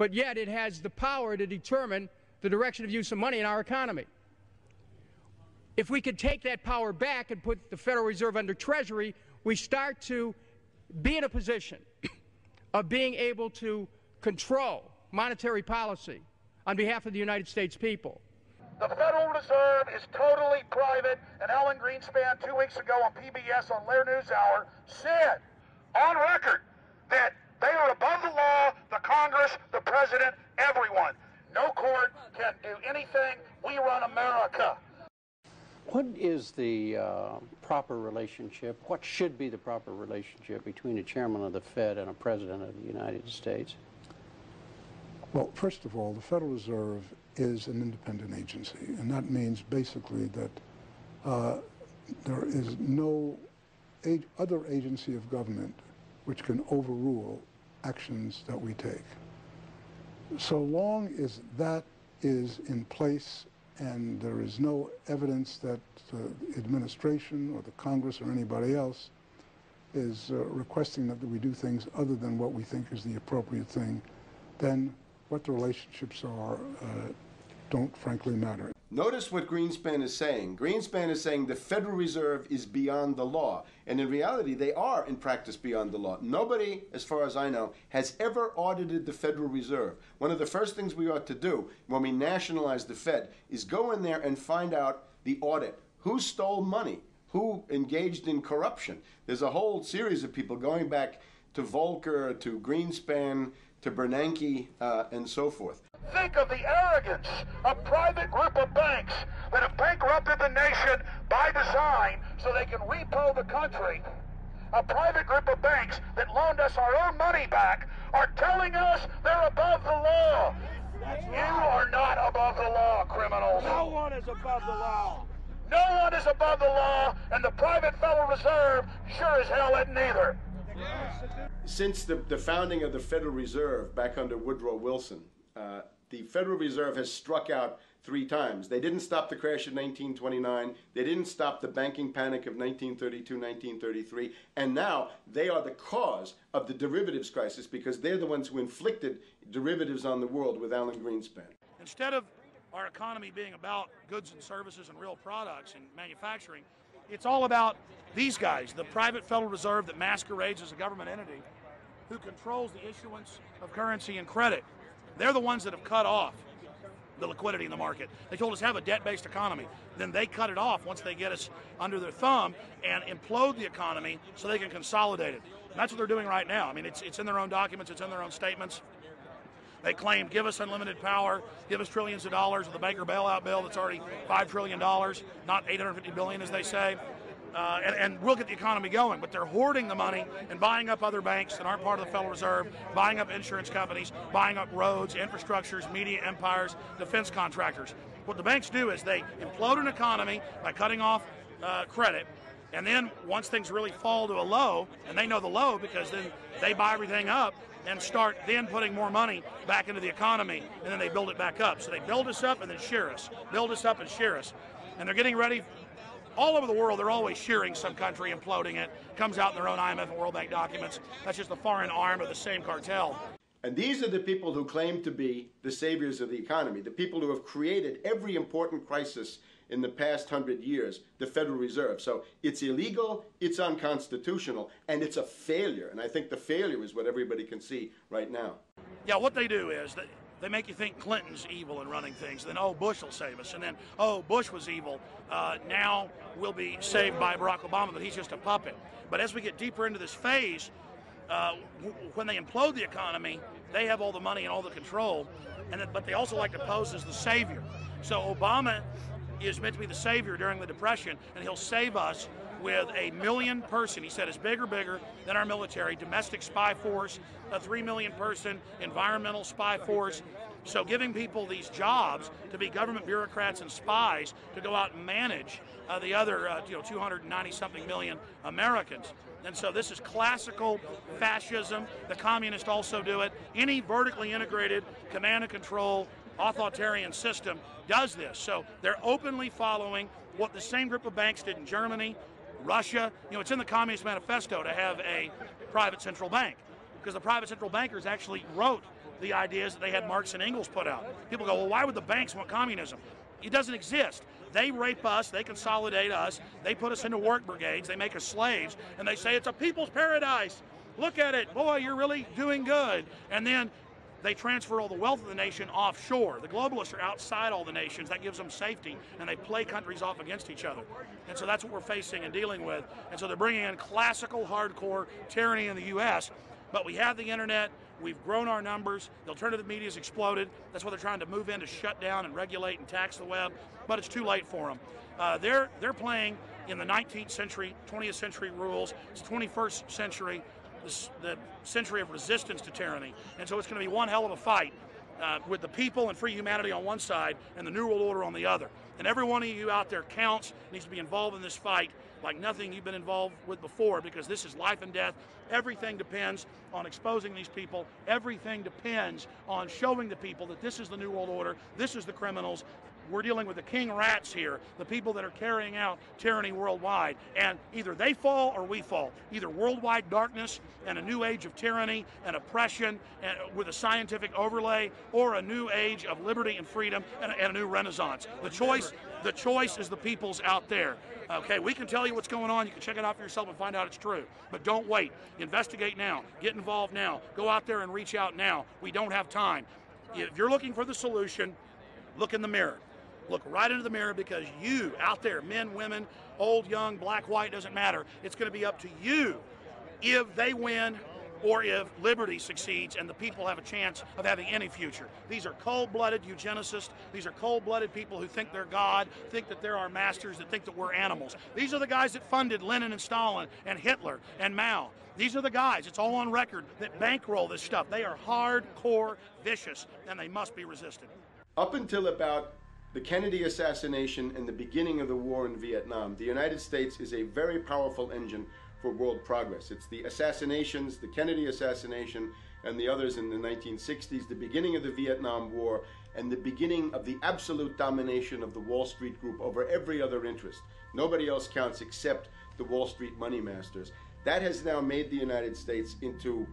but yet it has the power to determine the direction of use of money in our economy. If we could take that power back and put the Federal Reserve under Treasury, we start to be in a position of being able to control monetary policy on behalf of the United States people. The Federal Reserve is totally private, and Alan Greenspan 2 weeks ago on PBS on Lair NewsHour said on record that they are above the law, the Congress, the President, everyone. No court can do anything. We run America. What is the proper relationship, what should be the proper relationship between a chairman of the Fed and a president of the United States? Well, first of all, the Federal Reserve is an independent agency, and that means basically that there is no other agency of government which can overrule actions that we take. So long as that is in place and there is no evidence that the administration or the Congress or anybody else is requesting that we do things other than what we think is the appropriate thing, then what the relationships are don't frankly matter. Notice what Greenspan is saying. Greenspan is saying the Federal Reserve is beyond the law. And in reality, they are in practice beyond the law. Nobody, as far as I know, has ever audited the Federal Reserve. One of the first things we ought to do when we nationalize the Fed is go in there and find out the audit. Who stole money? Who engaged in corruption? There's a whole series of people going back to Volcker, to Greenspan, to Bernanke, and so forth. Think of the arrogance of private group of banks that have bankrupted the nation by design so they can repo the country. A private group of banks that loaned us our own money back are telling us they're above the law. You are not above the law, criminals. No one is above the law. No one is above the law, and the private Federal Reserve sure as hell isn't either. Since the founding of the Federal Reserve back under Woodrow Wilson, the Federal Reserve has struck out 3 times. They didn't stop the crash of 1929. They didn't stop the banking panic of 1932, 1933. And now they are the cause of the derivatives crisis because they're the ones who inflicted derivatives on the world with Alan Greenspan. Instead of our economy being about goods and services and real products and manufacturing, it's all about these guys, the private Federal Reserve that masquerades as a government entity who controls the issuance of currency and credit. They're the ones that have cut off the liquidity in the market. They told us have a debt-based economy. Then they cut it off once they get us under their thumb and implode the economy so they can consolidate it. And that's what they're doing right now. I mean, it's in their own documents, it's in their own statements. They claim, give us unlimited power, give us trillions of dollars with the Baker bailout bill that's already $5 trillion, not $850 billion as they say. And we'll get the economy going, but they're hoarding the money and buying up other banks that aren't part of the Federal Reserve, buying up insurance companies, buying up roads, infrastructures, media empires, defense contractors. What the banks do is they implode an economy by cutting off credit, and then once things really fall to a low, and they know the low because then they buy everything up and start then putting more money back into the economy, and then they build it back up. So they build us up and then shear us, build us up and shear us. And they're getting ready. All over the world, they're always shearing some country, imploding it. Comes out in their own IMF and World Bank documents. That's just the foreign arm of the same cartel. And these are the people who claim to be the saviors of the economy, the people who have created every important crisis in the past 100 years, the Federal Reserve. So it's illegal, it's unconstitutional, and it's a failure. And I think the failure is what everybody can see right now. Yeah, what they do is they make you think Clinton's evil in running things. Then, oh, Bush will save us. And then, oh, Bush was evil. Now we'll be saved by Barack Obama, but he's just a puppet. But as we get deeper into this phase, when they implode the economy, they have all the money and all the control. But they also like to pose as the savior. So Obama is meant to be the savior during the Depression, and he'll save us with a 1 million person, he said, is bigger than our military, domestic spy force, a 3 million person environmental spy force. So giving people these jobs to be government bureaucrats and spies to go out and manage the other 290-something million Americans. And so this is classical fascism. The communists also do it. Any vertically integrated command and control authoritarian system does this. So they're openly following what the same group of banks did in Germany, Russia. It's in the Communist Manifesto to have a private central bank, because the private central bankers actually wrote the ideas that they had Marx and Engels put out. People go, well, why would the banks want communism? It doesn't exist. They rape us, they consolidate us, they put us into work brigades, they make us slaves, and they say it's a people's paradise. Look at it, boy, you're really doing good. And then they transfer all the wealth of the nation offshore. The globalists are outside all the nations. That gives them safety, and they play countries off against each other. And so that's what we're facing and dealing with. And so they're bringing in classical, hardcore tyranny in the U.S., but we have the internet. We've grown our numbers. The alternative media's exploded. That's why they're trying to move in to shut down and regulate and tax the web, but it's too late for them. They're playing in the 19th century, 20th century rules. It's 21st century, the century of resistance to tyranny. And so it's going to be one hell of a fight with the people and free humanity on one side and the New World Order on the other. And every one of you out there counts, needs to be involved in this fight like nothing you've been involved with before, because this is life and death. Everything depends on exposing these people. Everything depends on showing the people that this is the New World Order, this is the criminals. We're dealing with the king rats here, the people that are carrying out tyranny worldwide. And either they fall or we fall. Either worldwide darkness and a new age of tyranny and oppression and with a scientific overlay, or a new age of liberty and freedom and a new renaissance. The choice is the people's out there. Okay, we can tell you what's going on. You can check it out for yourself and find out it's true. But don't wait. Investigate now. Get involved now. Go out there and reach out now. We don't have time. If you're looking for the solution, look in the mirror. Look right into the mirror, because you out there, men, women, old, young, black, white, doesn't matter. It's going to be up to you if they win or if liberty succeeds and the people have a chance of having any future. These are cold-blooded eugenicists. These are cold-blooded people who think they're God, think that they're our masters, that think that we're animals. These are the guys that funded Lenin and Stalin and Hitler and Mao. These are the guys, it's all on record, that bankroll this stuff. They are hardcore vicious, and they must be resisted. Up until about the Kennedy assassination and the beginning of the war in Vietnam, the United States is a very powerful engine for world progress. It's the assassinations, the Kennedy assassination and the others in the 1960s, the beginning of the Vietnam War, and the beginning of the absolute domination of the Wall Street group over every other interest. Nobody else counts except the Wall Street money masters. That has now made the United States into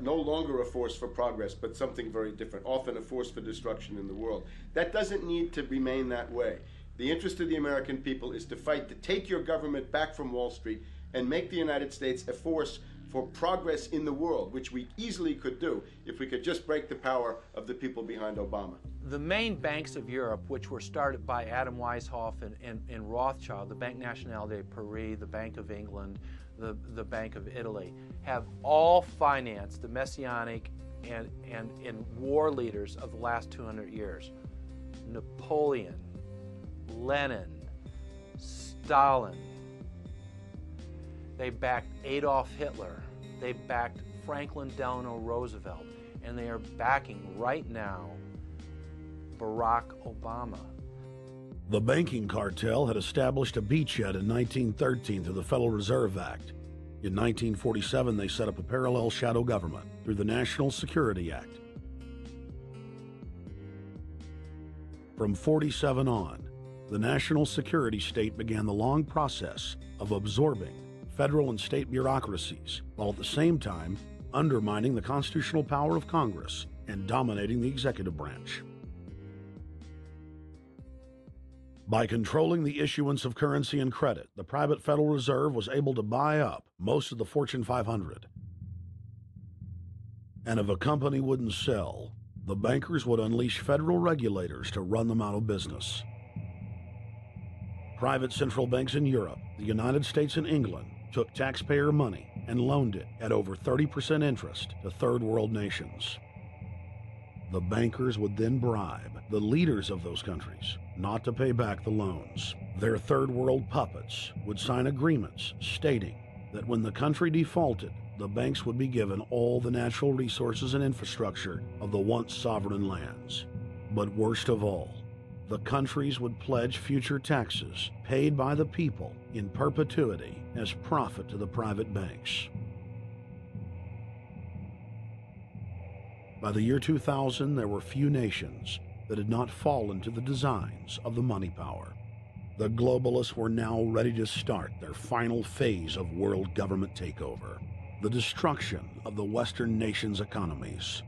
no longer a force for progress, but something very different, often a force for destruction in the world. That doesn't need to remain that way. The interest of the American people is to fight to take your government back from Wall Street and make the United States a force for progress in the world, which we easily could do if we could just break the power of the people behind Obama. The main banks of Europe, which were started by Adam Weishaupt and Rothschild, the Banque Nationale de Paris, the Bank of England, the Bank of Italy, have all financed the messianic and war leaders of the last 200 years. Napoleon, Lenin, Stalin. They backed Adolf Hitler. They backed Franklin Delano Roosevelt. And they are backing right now Barack Obama. The banking cartel had established a beachhead in 1913 through the Federal Reserve Act. In 1947, they set up a parallel shadow government through the National Security Act. From 47 on, the national security state began the long process of absorbing federal and state bureaucracies, while at the same time undermining the constitutional power of Congress and dominating the executive branch. By controlling the issuance of currency and credit, the private Federal Reserve was able to buy up most of the Fortune 500. And if a company wouldn't sell, the bankers would unleash federal regulators to run them out of business. Private central banks in Europe, the United States, and England took taxpayer money and loaned it at over 30% interest to third world nations. The bankers would then bribe the leaders of those countries not to pay back the loans. Their third world puppets would sign agreements stating that when the country defaulted, the banks would be given all the natural resources and infrastructure of the once sovereign lands. But worst of all, the countries would pledge future taxes paid by the people in perpetuity as profit to the private banks. By the year 2000, there were few nations that had not fallen to the designs of the money power. The globalists were now ready to start their final phase of world government takeover, the destruction of the Western nations' economies.